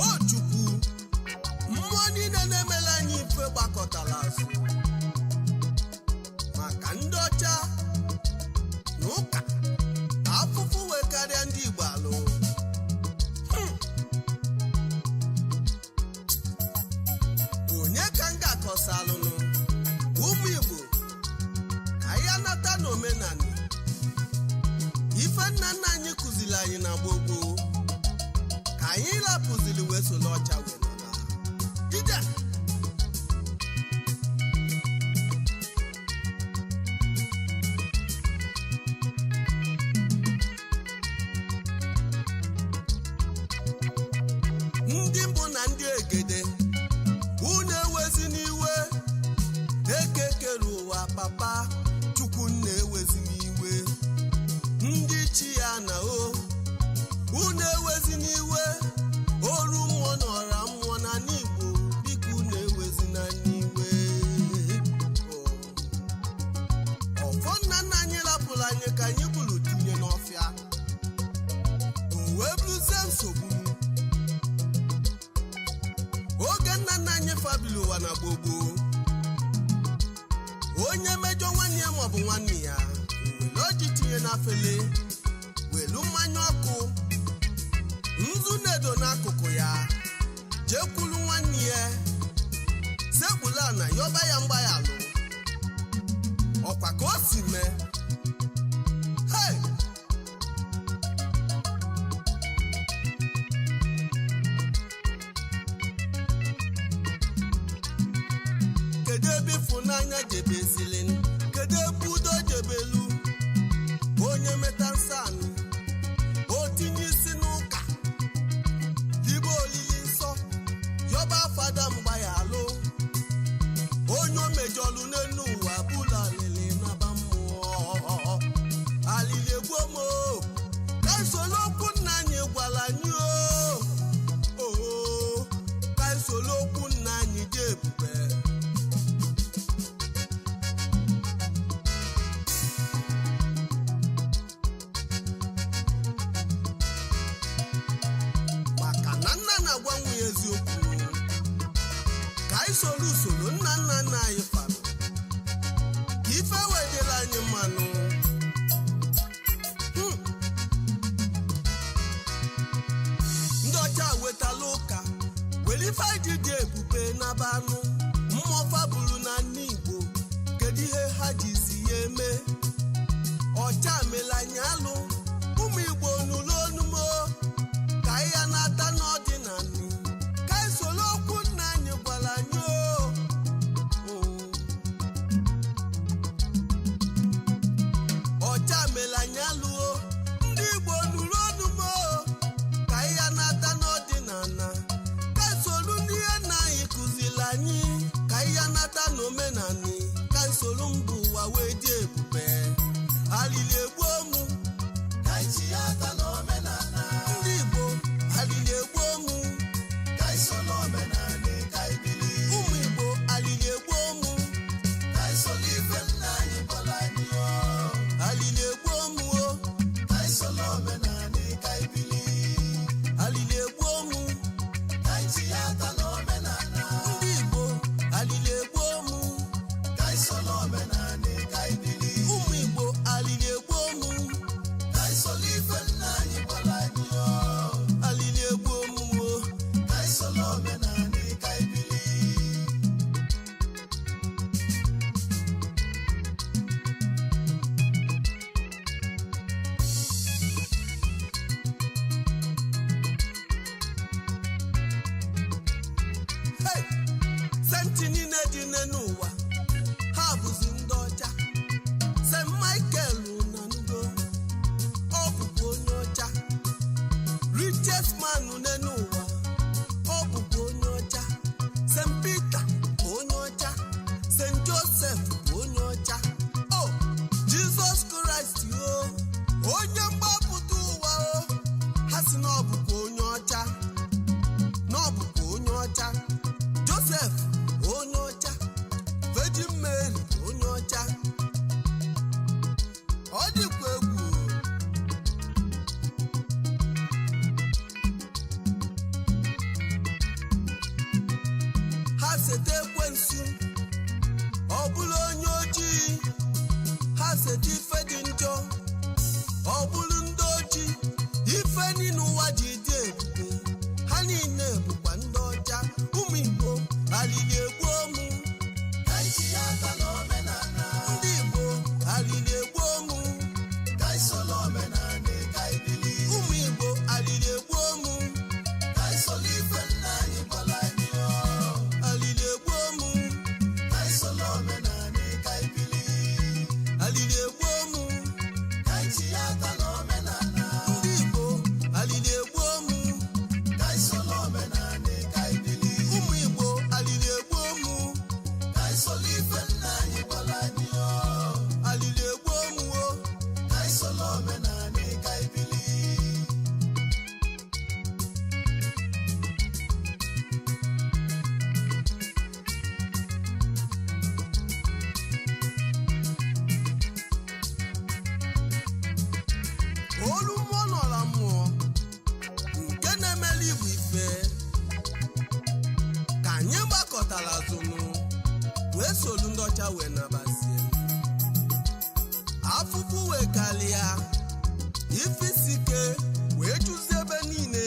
O Chukwu, mmụọ niile na-emela anyị ife gbakọtala azụ maka ndị ọcha na ụka afụfụ wee karịa ndị Igbo alụ. Onye ka m ga-akọsa alụnụ ụmụ Igbo ka anyị anata n'omenala ife nna nna anyị kụziri anyị na gbogbo ka anyị lapụziri wee solo ọcha wee nọla ije. Ndị mbụ na ndị egede unu ewezi n'iwe, eke kere ụwa papa Chukwu na-ewezi n'iwe. Ndị chi ya na unu ewezi n'iwe, oru mmụọ na ọra mmụọ na n'Igbo biko unu ewezi na n'iwe. Ọfọ nna nna anyị rapụrụ anyị ka anyị bụrụ tinye n'ọfịa, o wee bụrụzie nsogbu. Oge nna nna anyị fabili ụwa na gbogbo, onye mejọ nwanne ya maọbụ nwanne ya were ọjị tinye n'afele, welu mmanya ọkụ nzu na-edo n'akụkụ ya, jekwulu nwanne ya sekpula na yọba ya mgbaghalụ. Ọkwa ka o si mee. Hey! Kedu ebe ịfụnanya jebezili, kedu ebe udo jebelu? Onye meta nsọ anụ o tinye isi n'ụka libe olili nsọ yọba fada mgbaghalụ. Onye o mejọlụ n'elu ụwa bụla alili naba mmụọ. Alili egbuo m ka isolo okwu nna anyị gwara anyị ka isolo okwu nna anyị dị ebube. Maka na nna na-agwa nwunye eziokwu ka anyị soro usoro nna nna nna anyị fara ka ife wedịla anyị mmanụ. Ndị ọcha wetala ụka were ife anyị dị ebube n'aba anụ mmụọ fabulu na ndị Igbo. Kedu ihe ha ji si ya eme? Ọcha mela anyị alụ. Ụmụ Igbo nụrụ onumo ka anyị ya na-ata n'ọdịnala, ka anyị soro okwu nna anyị gwara anyị. Ọcha mela anyị alụọ. Ndị Igbo nụrụ onumo ka anyị ya na-ata n'ọdịnala, ka anyị soro ndị ihe nna anyị kụziri anyị, ka anyị ya na-ata n'omenala, ka anyị soro mba ụwa wee dị ebube. Alili egbuo mụ ka anyị si ya ata n'omenala. Ndị Igbo alili egbuo mụ ka anyị soro omenala ka anyị bili. Ụmụ Igbo alili egbuo mụ ka anyị soro ife nna anyị gwara anyị. Alili egbuo mụ ka anyị soro omenala ka anyị bili. Alili egbuo mụ ka anyị si ya ata n'omenala. Ndị Igbo alili egbuo mụ ka anyị soro omenala ka anyị bili. Ụmụ Igbo alili egbuo mụ ka anyị soro ife nna anyị gwara anyị. Alili egbuo mụ ka anyị soro omenala ka anyị bili. Hey! Senti niile dị n'ụwa ha bụzi ndị ọcha. St. Michael na ndo ọ bụkwa onye ọcha. Richest man n'ụwa ọ bụkwa onye ọcha. St. Peter onye ọcha. St. Joseph onye ọcha. Jesus Christ onye mgbapụta ụwa ha si na ọ bụkwa onye ọcha, na ọ bụkwa onye ọcha. Joseph onye ọcha. Virgin Mary onye ọcha. Ọ dịkwa egwu. ha seta ekwensu ọ bụrụ onye ojii, ha seta ife dị njọ ọ bụrụ ndị ojii. Ife niile ụwa ji dị ebube, ha niile bụkwa ndị ọcha. Ụmụ Igbo alili egbu omu, ndị Igbo alili egbu omu, ụmụ Igbo alili egbu omu, alili egbu omu, alili egbu omu, ndị Igbo alili egbu omu, ụmụ Igbo alili egbu omu, alili egbu omu o. Olu mmụọ nọla mmụọ nke na-emeli Igbo ife ka anyị gbakọtara azụnụ wee solu ndị ọcha wee nabazie. Afụfụ wee kalịa, ife isi ike wee juzie ebe niile.